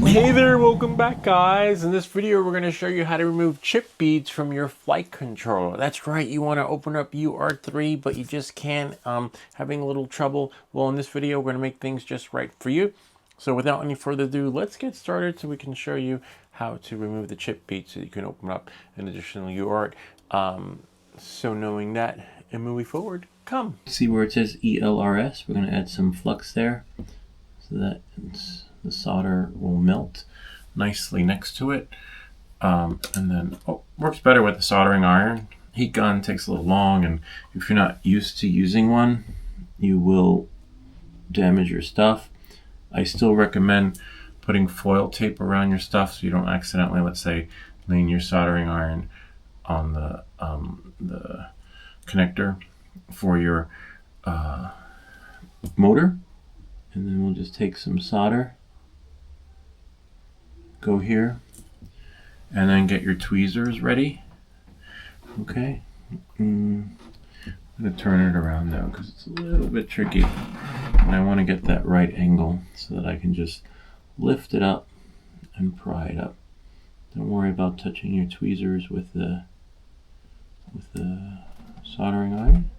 Hey there, welcome back guys. In this video we're going to show you how to remove chip beads from your flight controller. That's right, you want to open up UART3 but you just can't, having a little trouble. Well, in this video we're going to make things just right for you. So without any further ado, let's get started so we can show you how to remove the chip beads so you can open up an additional UART. So knowing that and moving forward, come. See where it says ELRS, we're going to add some flux there so that the solder will melt nicely next to it. And then, works better with the soldering iron. Heat gun takes a little long, and if you're not used to using one, you will damage your stuff. I still recommend putting foil tape around your stuff so you don't accidentally, let's say, lean your soldering iron on the connector for your motor. And then we'll just take some solder, go here, and then get your tweezers ready. Okay, I'm going to turn it around now because it's a little bit tricky, and I want to get that right angle so that I can just lift it up and pry it up. Don't worry about touching your tweezers with the soldering iron,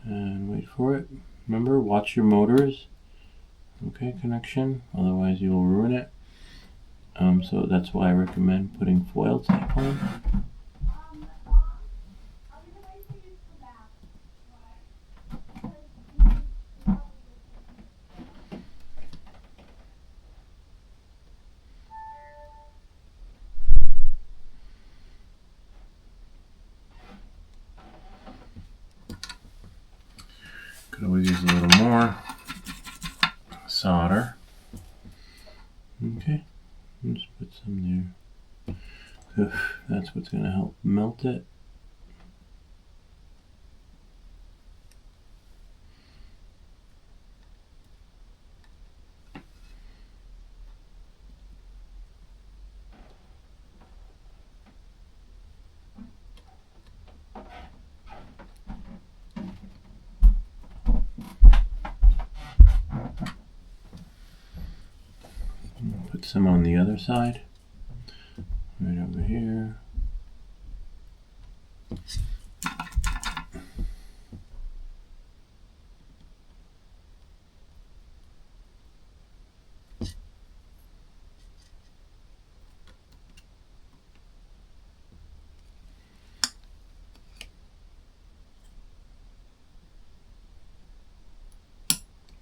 and wait for it. Remember, watch your motors. Okay, connection, otherwise you will ruin it. So that's why I recommend putting foil tape on. Could always use a little more solder. Okay, just put some there. That's what's going to help melt it. Put some on the other side, right over here.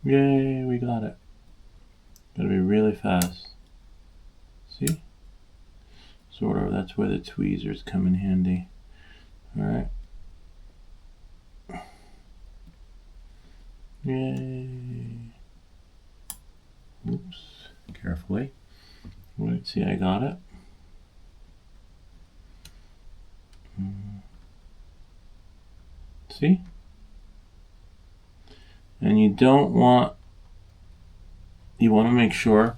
Yay, we got it. Gotta be really fast. See? Sort of, that's where the tweezers come in handy. Alright. Yay. Oops. Carefully. Wait, see, I got it. See? And you want to make sure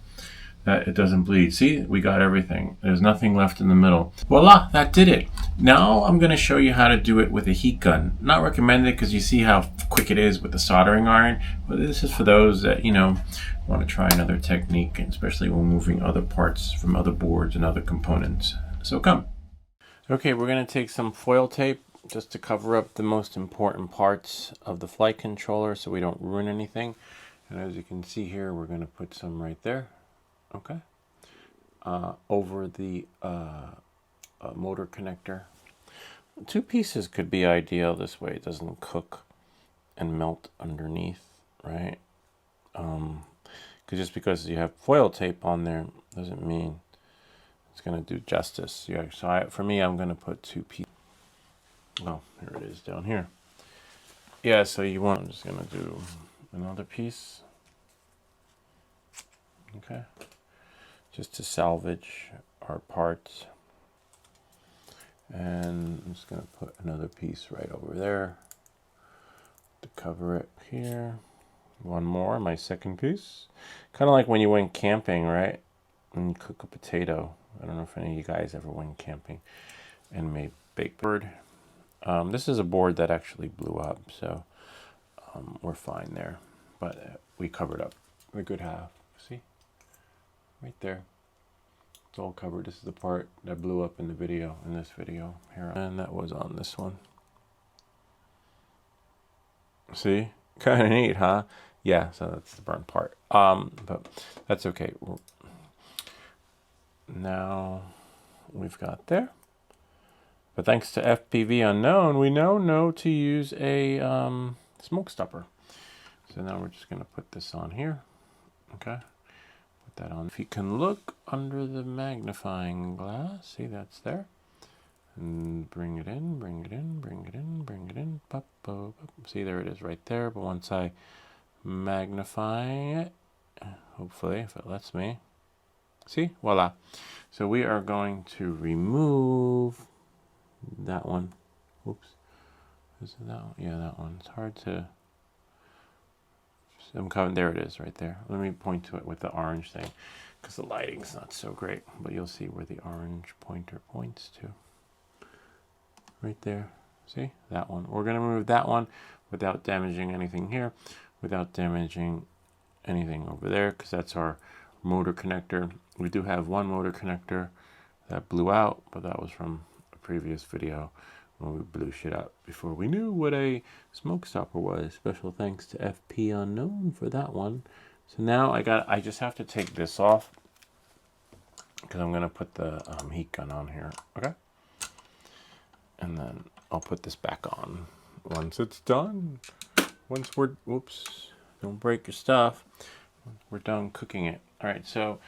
that it doesn't bleed. See, we got everything. There's nothing left in the middle. Voila, that did it. Now I'm going to show you how to do it with a heat gun. Not recommended because you see how quick it is with the soldering iron, but this is for those that, want to try another technique, especially when moving other parts from other boards and other components. So come. Okay, we're going to take some foil tape just to cover up the most important parts of the flight controller so we don't ruin anything. And as you can see here, we're going to put some right there. Okay, over the motor connector. 2 pieces could be ideal, this way it doesn't cook and melt underneath, right? Just because you have foil tape on there doesn't mean it's going to do justice. Yeah, so for me, I'm going to put 2 pieces. Oh, here it is down here. Yeah, so I'm just going to do another piece. Okay. Just to salvage our parts. And I'm just going to put another piece right over there to cover it here. One more, my second piece. Kind of like when you went camping, right? When you cook a potato. I don't know if any of you guys ever went camping and made baked bird. This is a board that actually blew up, so we're fine there. But we covered up a good half. See? right there. It's all covered. This is the part that blew up in the video, in this video here. And that was on this one. See? Kind of neat, huh? Yeah, so that's the burnt part. But that's okay. Now we've got there. But thanks to FPV Unknown, we now know to use a smoke stopper. So now we're just going to put this on here. Okay. Put that on. If you can look under the magnifying glass, see that's there. And bring it in, bring it in, bring it in, bring it in. Pop, pop, pop. See, there it is right there. But once I magnify it, hopefully, if it lets me. See, voila. So we are going to remove that one. Oops. Is it that one? Yeah, that one. It's hard to. I'm coming. There it is, right there. Let me point to it with the orange thing, because the lighting's not so great. But you'll see where the orange pointer points to. Right there. See that one. We're going to remove that one without damaging anything here, without damaging anything over there, because that's our motor connector. We do have one motor connector that blew out, but that was from a previous video when we blew shit up before we knew what a smoke stopper was. Special thanks to FP Unknown for that one. So now I just have to take this off because I'm going to put the heat gun on here. Okay. And then I'll put this back on once it's done. Once we're, whoops, don't break your stuff. We're done cooking it. All right, so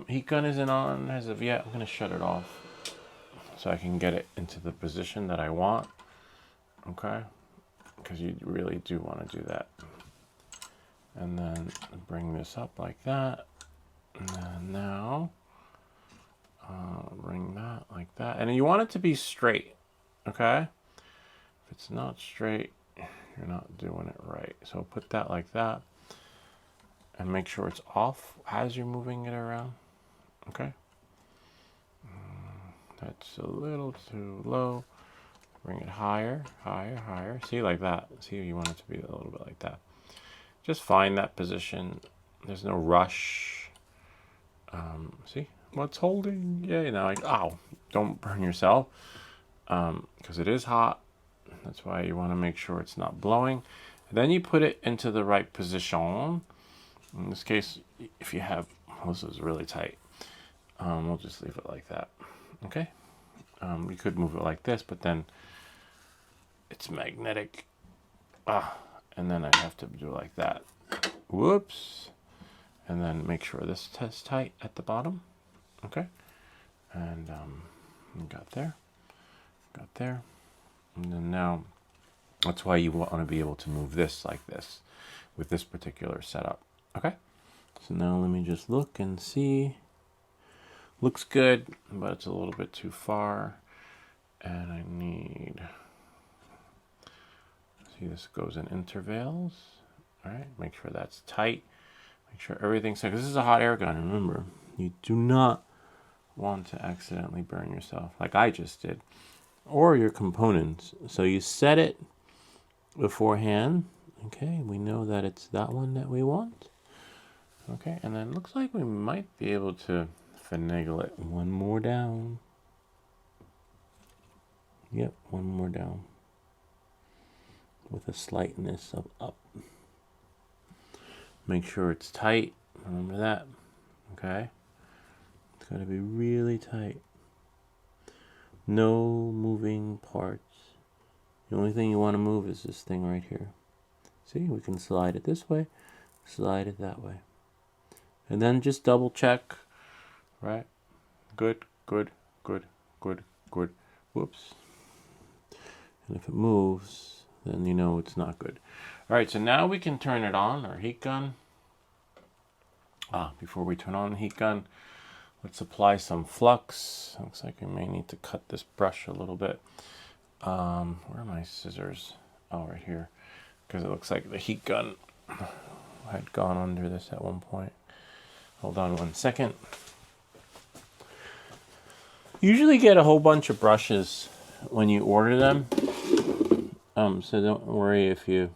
heat gun isn't on as of yet. I'm gonna shut it off so I can get it into the position that I want. Okay, because you really do want to do that. And then bring this up like that. And then now bring that like that. And you want it to be straight, okay? If it's not straight, you're not doing it right. So put that like that. And make sure it's off as you're moving it around, okay? That's a little too low. Bring it higher, higher, higher. See, like that. See, you want it to be a little bit like that. Just find that position. There's no rush. See, what's holding? Yeah, you know, like, ow, don't burn yourself because it is hot. That's why you want to make sure it's not blowing. And then you put it into the right position. In this case, if you have, well, this is really tight. We'll just leave it like that. Okay. You could move it like this, but then it's magnetic. And then I have to do it like that. Whoops. And then make sure this is tight at the bottom. Okay. And got there. Got there. And then now, that's why you want to be able to move this like this with this particular setup. Okay. So now let me just look and see. Looks good, but it's a little bit too far. And I need, see, this goes in intervals. All right, make sure that's tight. Make sure everything's tight, because this is a hot air gun. Remember, you do not want to accidentally burn yourself like I just did, or your components. So you set it beforehand. Okay, we know that it's that one that we want. Okay, and then it looks like we might be able to finagle it one more down. Yep, one more down with a slightness of up. Make sure it's tight. Remember that. Okay, it's got to be really tight. No moving parts. The only thing you want to move is this thing right here. See, we can slide it this way, slide it that way. And then just double check, right? Good, good, good, good, good. Whoops. And if it moves, then you know it's not good. All right, so now we can turn it on, our heat gun. Before we turn on the heat gun, let's apply some flux. Looks like we may need to cut this brush a little bit. Where are my scissors? Oh, right here. Because it looks like the heat gun had gone under this at one point. Hold on one second. Usually get a whole bunch of brushes when you order them. So don't worry if you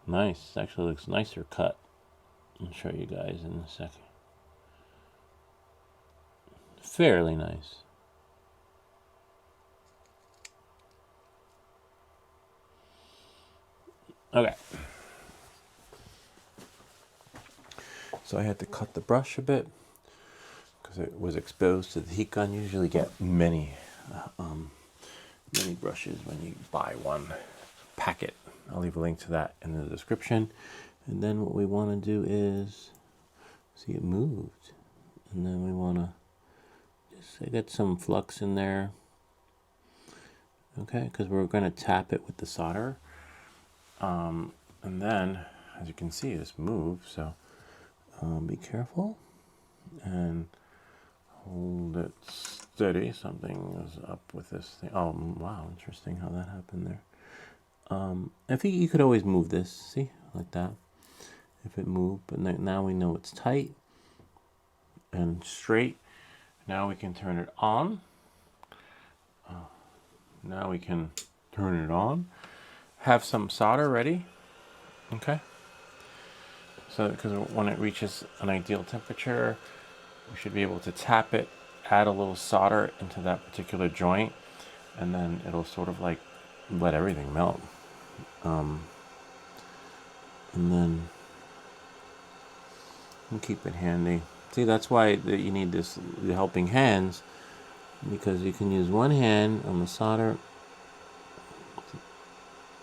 Nice. Actually looks nicer cut. I'll show you guys in a second. Fairly nice. Okay. So I had to cut the brush a bit because it was exposed to the heat gun. You usually get many brushes when you buy one packet. I'll leave a link to that in the description. And then what we want to do is, see, it moved. And then we want to just get some flux in there. Okay, because we're going to tap it with the solder. And then, as you can see, this moves. So be careful and hold it steady. Something is up with this thing. Oh, wow, interesting how that happened there. I think you could always move this, see, like that, if it moved. But now we know it's tight and straight. Now we can turn it on. Now we can turn it on. Have some solder ready, okay? So, because when it reaches an ideal temperature, we should be able to tap it, add a little solder into that particular joint, and then it'll sort of like let everything melt. And then we'll keep it handy. See, that's why you need the helping hands, because you can use one hand on the solder,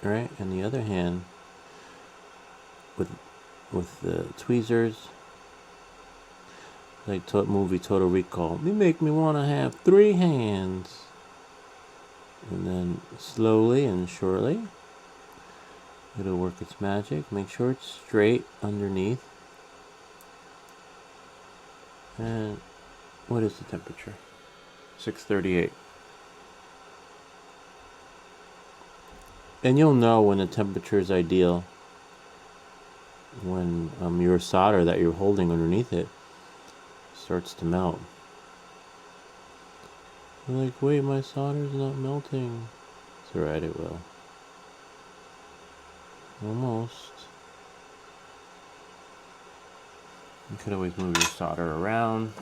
right, and the other hand with the tweezers. Like movie Total Recall. You make me want to have 3 hands. And then slowly and surely, it'll work its magic. Make sure it's straight underneath. And what is the temperature? 638. And you'll know when the temperature is ideal when your solder that you're holding underneath it starts to melt. You're like, wait, my solder's not melting. It's alright, it will. Almost. You could always move your solder around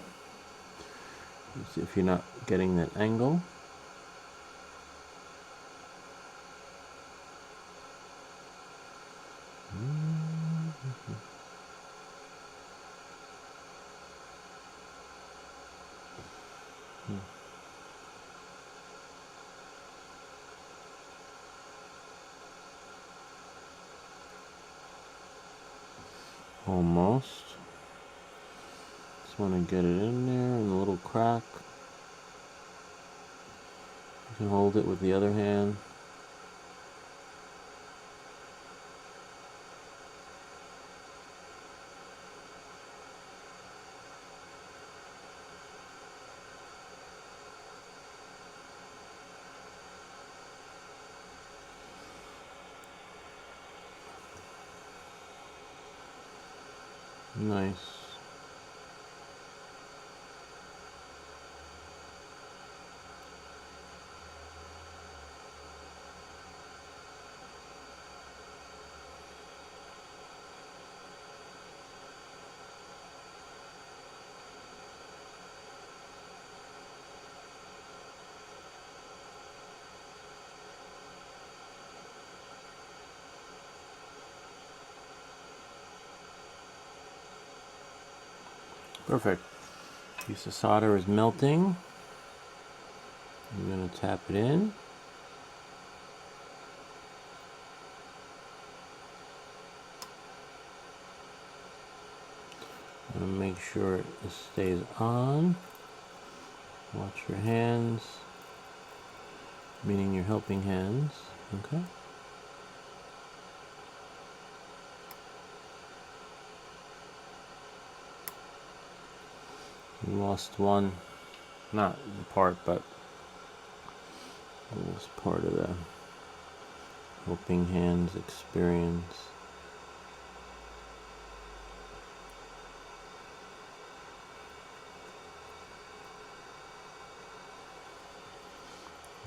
if you're not getting that angle. Almost. Just want to get it in there in a little crack. You can hold it with the other hand. Nice. Perfect. Piece of solder is melting. I'm going to tap it in. And make sure it stays on. Watch your hands, meaning your helping hands. Okay. We lost one, not the part, but it was part of the helping hands experience.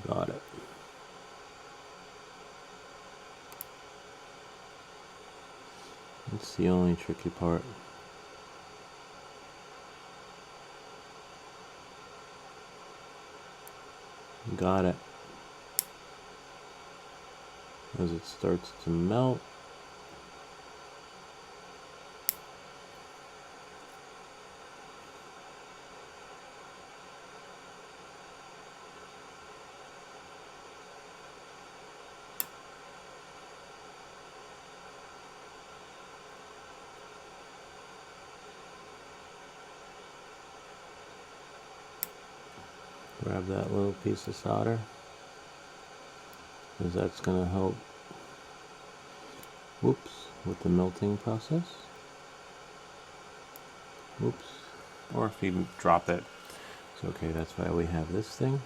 Got it. That's the only tricky part. Got it. As it starts to melt, grab that little piece of solder, because that's going to help, whoops, with the melting process. Whoops. Or if you drop it, it's okay. That's why we have this thing.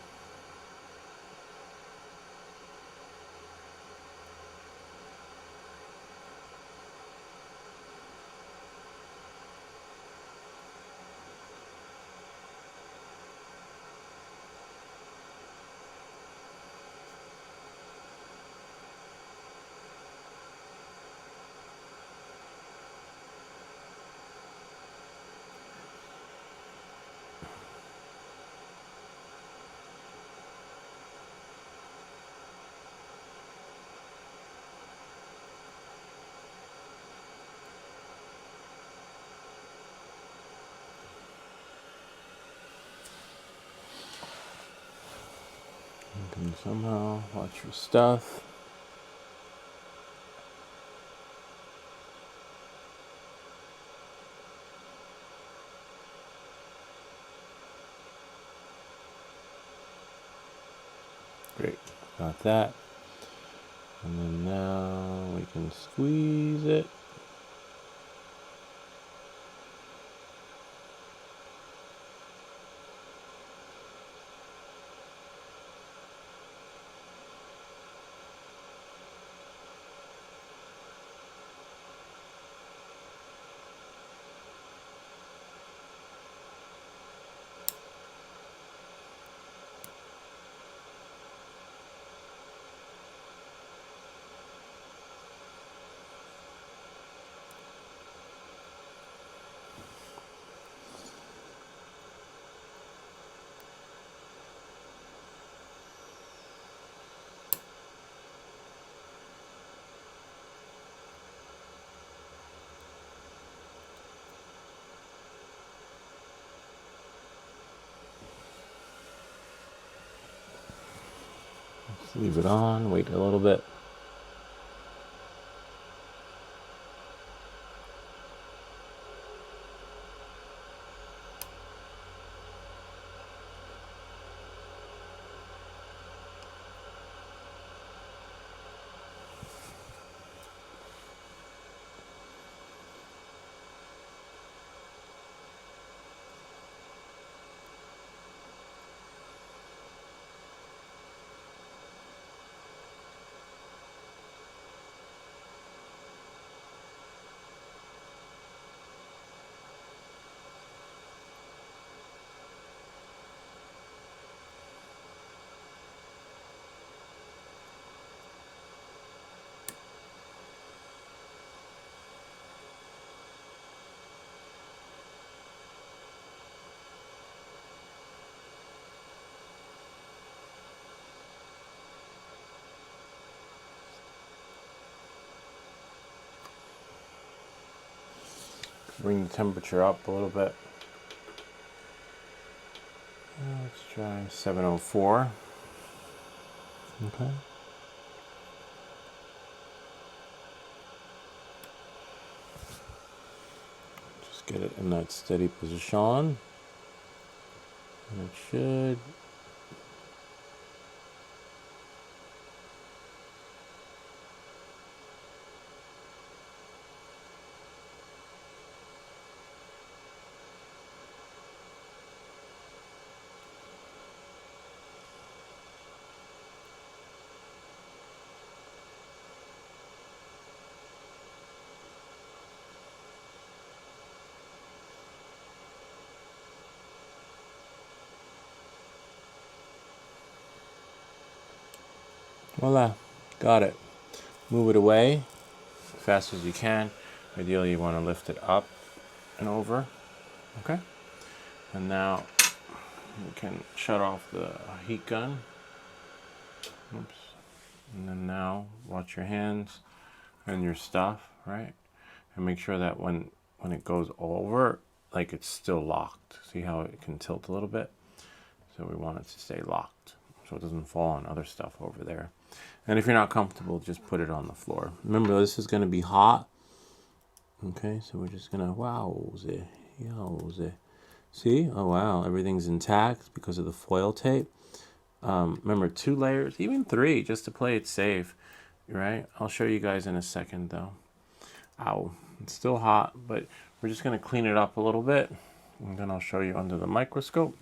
You can somehow watch your stuff. Great, got that. And then now we can squeeze it. Just leave it on, wait a little bit. Bring the temperature up a little bit. Let's try 704. Okay. Just get it in that steady position. And it should. Voila, got it. Move it away as fast as you can. Ideally, you want to lift it up and over. Okay. And now we can shut off the heat gun. Oops. And then now watch your hands and your stuff, right? And make sure that when it goes over, like it's still locked. See how it can tilt a little bit? So we want it to stay locked so it doesn't fall on other stuff over there. And if you're not comfortable, just put it on the floor. Remember, this is going to be hot. Okay, so we're just going to wowze it. See? Oh, wow. Everything's intact because of the foil tape. Remember, 2 layers, even 3, just to play it safe, right? I'll show you guys in a second, though. Ow. It's still hot, but we're just going to clean it up a little bit. And then I'll show you under the microscope.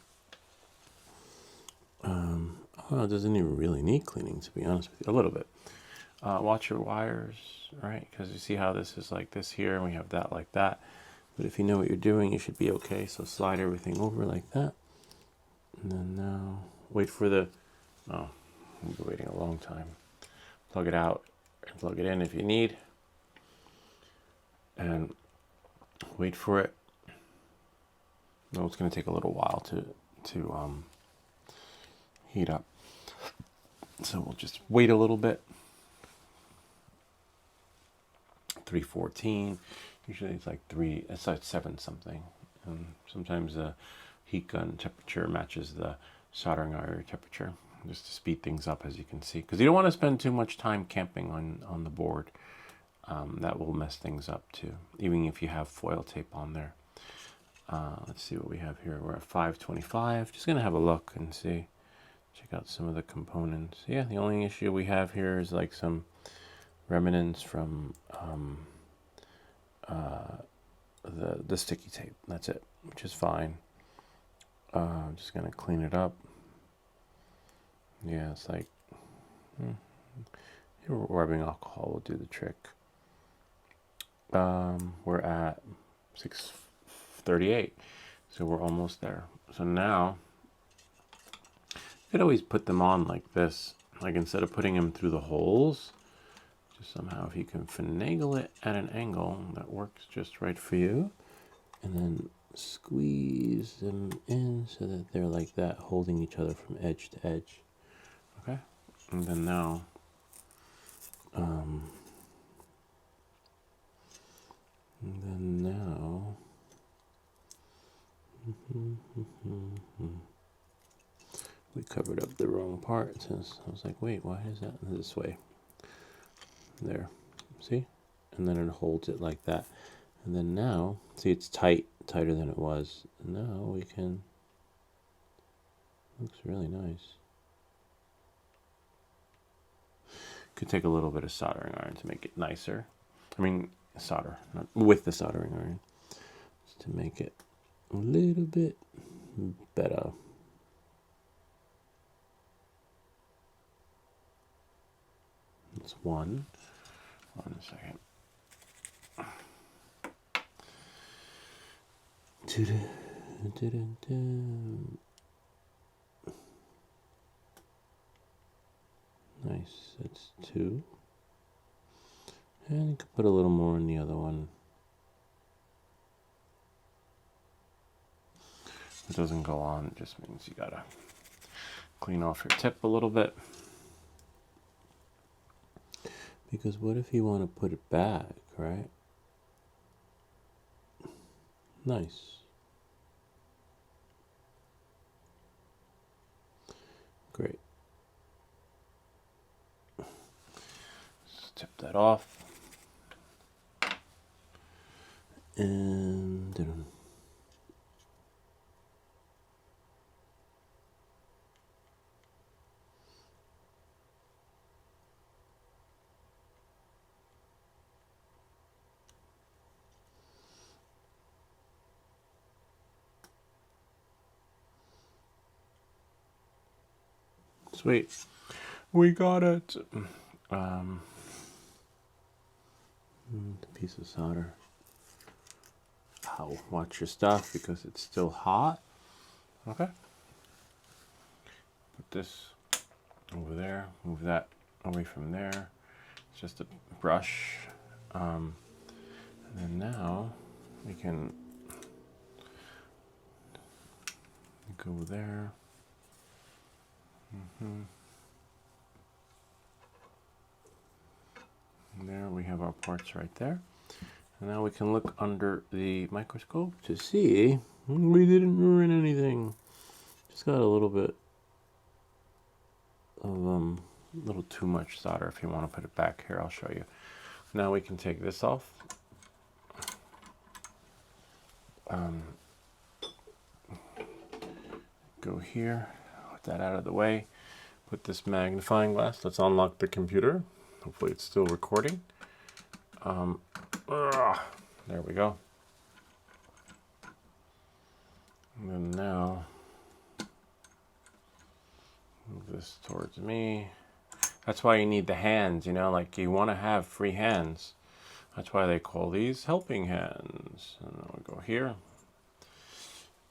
Well, it doesn't even really need cleaning, to be honest with you. A little bit. Watch your wires, right? Because you see how this is like this here, and we have that like that. But if you know what you're doing, you should be okay. So slide everything over like that. And then now, wait for the... Oh, we'll be waiting a long time. Plug it out and plug it in if you need. And wait for it. No, it's going to take a little while to heat up. So we'll just wait a little bit. 314. Usually it's like 7 something. And sometimes the heat gun temperature matches the soldering iron temperature, just to speed things up, as you can see. Because you don't want to spend too much time camping on the board. That will mess things up too, even if you have foil tape on there. Let's see what we have here. We're at 525. Just going to have a look and see. Check out some of the components. Yeah, the only issue we have here is like some remnants from the sticky tape. That's it, which is fine. I'm just going to clean it up. Yeah, it's like rubbing alcohol will do the trick. We're at 638, so we're almost there. So now you could always put them on like this, like instead of putting them through the holes, just somehow if you can finagle it at an angle that works just right for you, and then squeeze them in so that they're like that, holding each other from edge to edge. Okay, and then now we covered up the wrong part, since I was like, wait, why is that this way? There, see? And then it holds it like that. And then now, see, it's tighter than it was. Now we can, looks really nice. Could take a little bit of soldering iron to make it nicer. I mean, solder, not with the soldering iron, just to make it a little bit better. That's one. One second. Nice, that's 2. And you could put a little more in the other one. If it doesn't go on, it just means you gotta clean off your tip a little bit. Because what if you want to put it back, right? Nice. Great. Just tip that off. And sweet, we got it. Piece of solder. Ow, watch your stuff because it's still hot. Okay. Put this over there. Move that away from there. It's just a brush. And And now we can go there. And there we have our parts right there. And now we can look under the microscope to see we didn't ruin anything. Just got a little bit of a little too much solder. If you want to put it back here, I'll show you. Now we can take this off. Go here, put that out of the way. Put this magnifying glass. Let's unlock the computer. Hopefully it's still recording. There we go. And then now, move this towards me. That's why you need the hands, you know, like you want to have free hands. That's why they call these helping hands. And then we'll go here.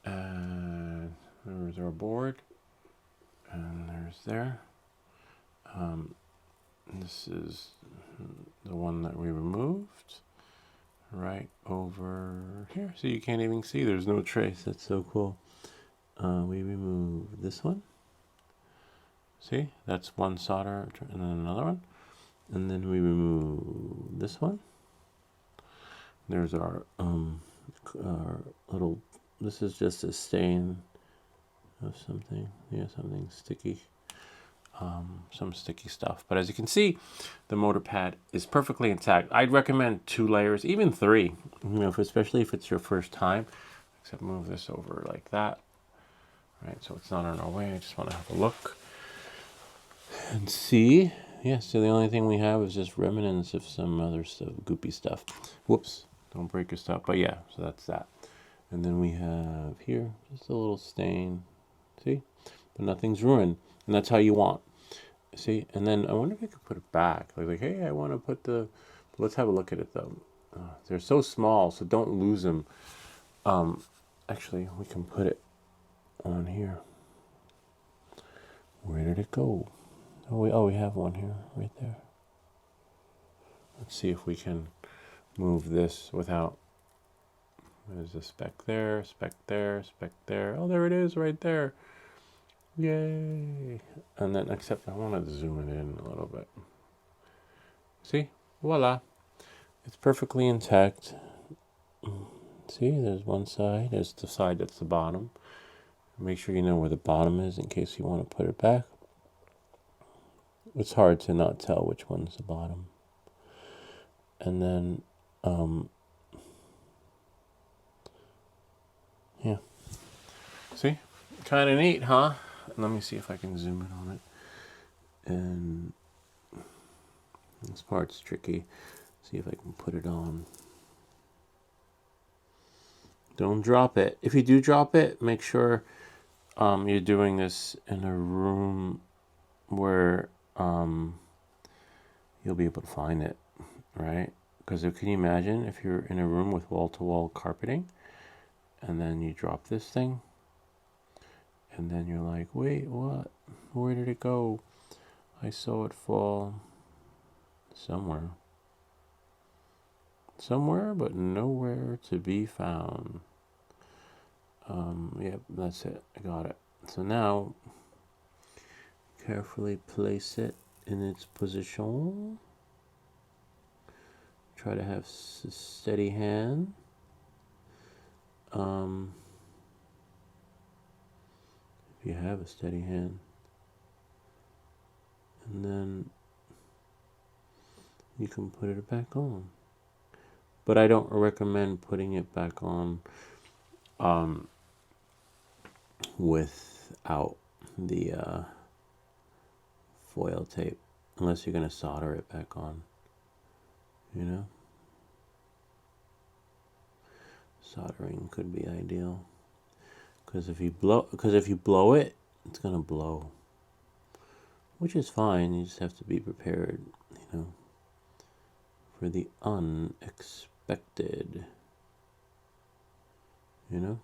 And there's our board. And there's there. This is the one that we removed. Right over here. So you can't even see. There's no trace. That's so cool. We remove this one. See? That's one solder and then another one. And then we remove this one. There's our little, this is just a stain of something. Yeah, something sticky. Some sticky stuff. But as you can see, the motor pad is perfectly intact. I'd recommend 2 layers, even 3, you know, especially if it's your first time. Except move this over like that. Right, so it's not in our way. I just want to have a look and see. Yeah, so the only thing we have is just remnants of some other stuff, goopy stuff. Whoops, don't break your stuff. But yeah, so that's that. And then we have here just a little stain. See? But nothing's ruined. And that's how you want. See? And then I wonder if I could put it back. Like hey, I want to put the... Let's have a look at it, though. They're so small, so don't lose them. Actually, we can put it on here. Where did it go? Oh, we have one here, right there. Let's see if we can move this without... There's a speck there, speck there, speck there. Oh, there it is, right there. Yay! And then, except I want to zoom it in a little bit. See? Voila! It's perfectly intact. See, there's one side. There's the side that's the bottom. Make sure you know where the bottom is in case you want to put it back. It's hard to not tell which one's the bottom. And then, yeah. See? Kind of neat, huh? Let me see if I can zoom in on it. And this part's tricky. See if I can put it on. Don't drop it. If you do drop it, make sure you're doing this in a room where you'll be able to find it, right? Because can you imagine if you're in a room with wall-to-wall carpeting and then you drop this thing and then you're like, wait, what? Where did it go? I saw it fall somewhere. Somewhere, but nowhere to be found. Yep, that's it. I got it. So now, carefully place it in its position. Try to have a steady hand. If you have a steady hand. And then you can put it back on. But I don't recommend putting it back on without the foil tape, unless you're going to solder it back on, you know. Soldering could be ideal, because if you blow it, it's going to blow, which is fine. You just have to be prepared, you know, for the unexpected, you know.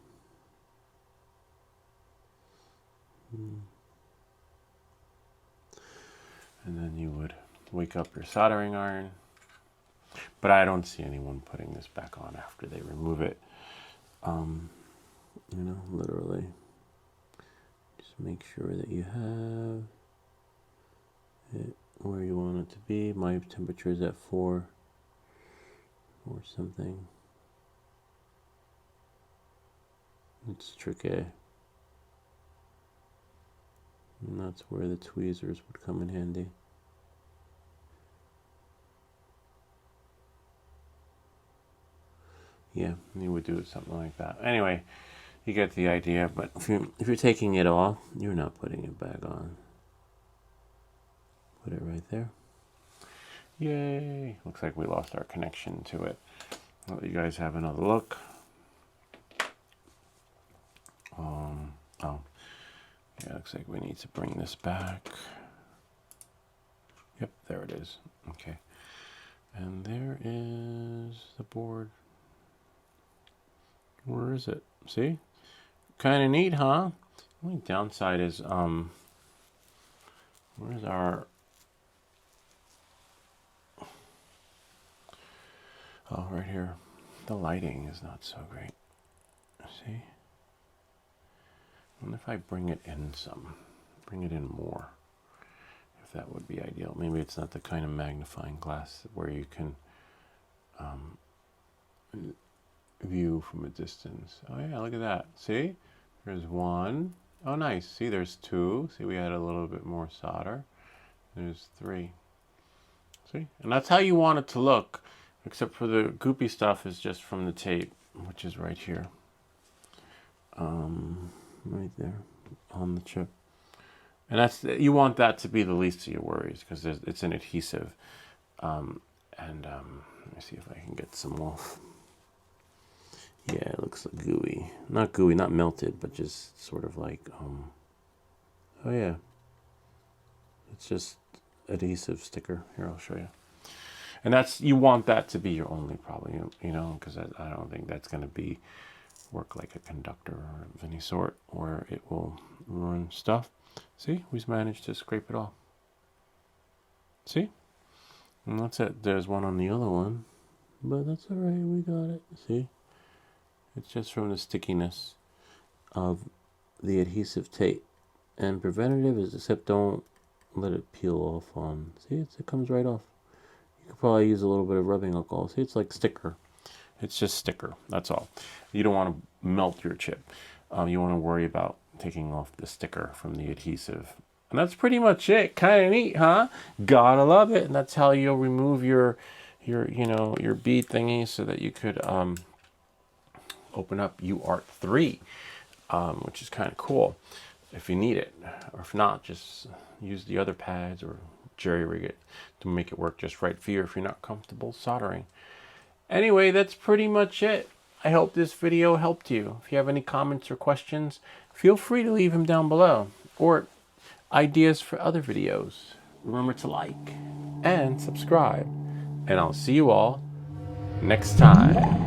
And then you would wake up your soldering iron, But I don't see anyone putting this back on after they remove it. You know, literally. Just make sure that you have it where you want it to be. My temperature is at 4 or something. It's tricky. And that's where the tweezers would come in handy. Yeah, you would do something like that. Anyway, you get the idea. But if you're taking it off, you're not putting it back on. Put it right there. Yay! Looks like we lost our connection to it. I'll let you guys have another look. Oh, yeah, looks like we need to bring this back. Yep, there it is. Okay, and there is the board. Where is it? See? Kind of neat, huh? The only downside is, where's our... Oh, right here. The lighting is not so great. See? I wonder if I bring it in some. Bring it in more. If that would be ideal. Maybe it's not the kind of magnifying glass where you can view from a distance. Oh yeah, look at that. See? There's one. Oh nice. See, there's two. See, we had a little bit more solder. There's 3. See? And that's how you want it to look. Except for the goopy stuff is just from the tape, which is right here. Right there on the chip. And that's, you want that to be the least of your worries because it's an adhesive. Let me see if I can get some off. Yeah, it looks like gooey. Not gooey, not melted, but just sort of like, oh yeah. It's just adhesive sticker. Here, I'll show you. And that's, you want that to be your only problem, you know, because I don't think that's going to work like a conductor of any sort, where it will ruin stuff. See, we've managed to scrape it off. See? And that's it. There's one on the other one, but that's all right. We got it. See? It's just from the stickiness of the adhesive tape. And preventative is, except don't let it peel off on. See, it comes right off. You could probably use a little bit of rubbing alcohol. See, it's like sticker. It's just sticker. That's all. You don't want to melt your chip. You want to worry about taking off the sticker from the adhesive. And that's pretty much it. Kind of neat, huh? Gotta love it. And that's how you'll remove your bead thingy so that you could open up UART3, which is kind of cool if you need it. Or if not, just use the other pads or jerry-rig it to make it work just right for you if you're not comfortable soldering. Anyway, that's pretty much it. I hope this video helped you. If you have any comments or questions, feel free to leave them down below, or ideas for other videos. Remember to like and subscribe, and I'll see you all next time.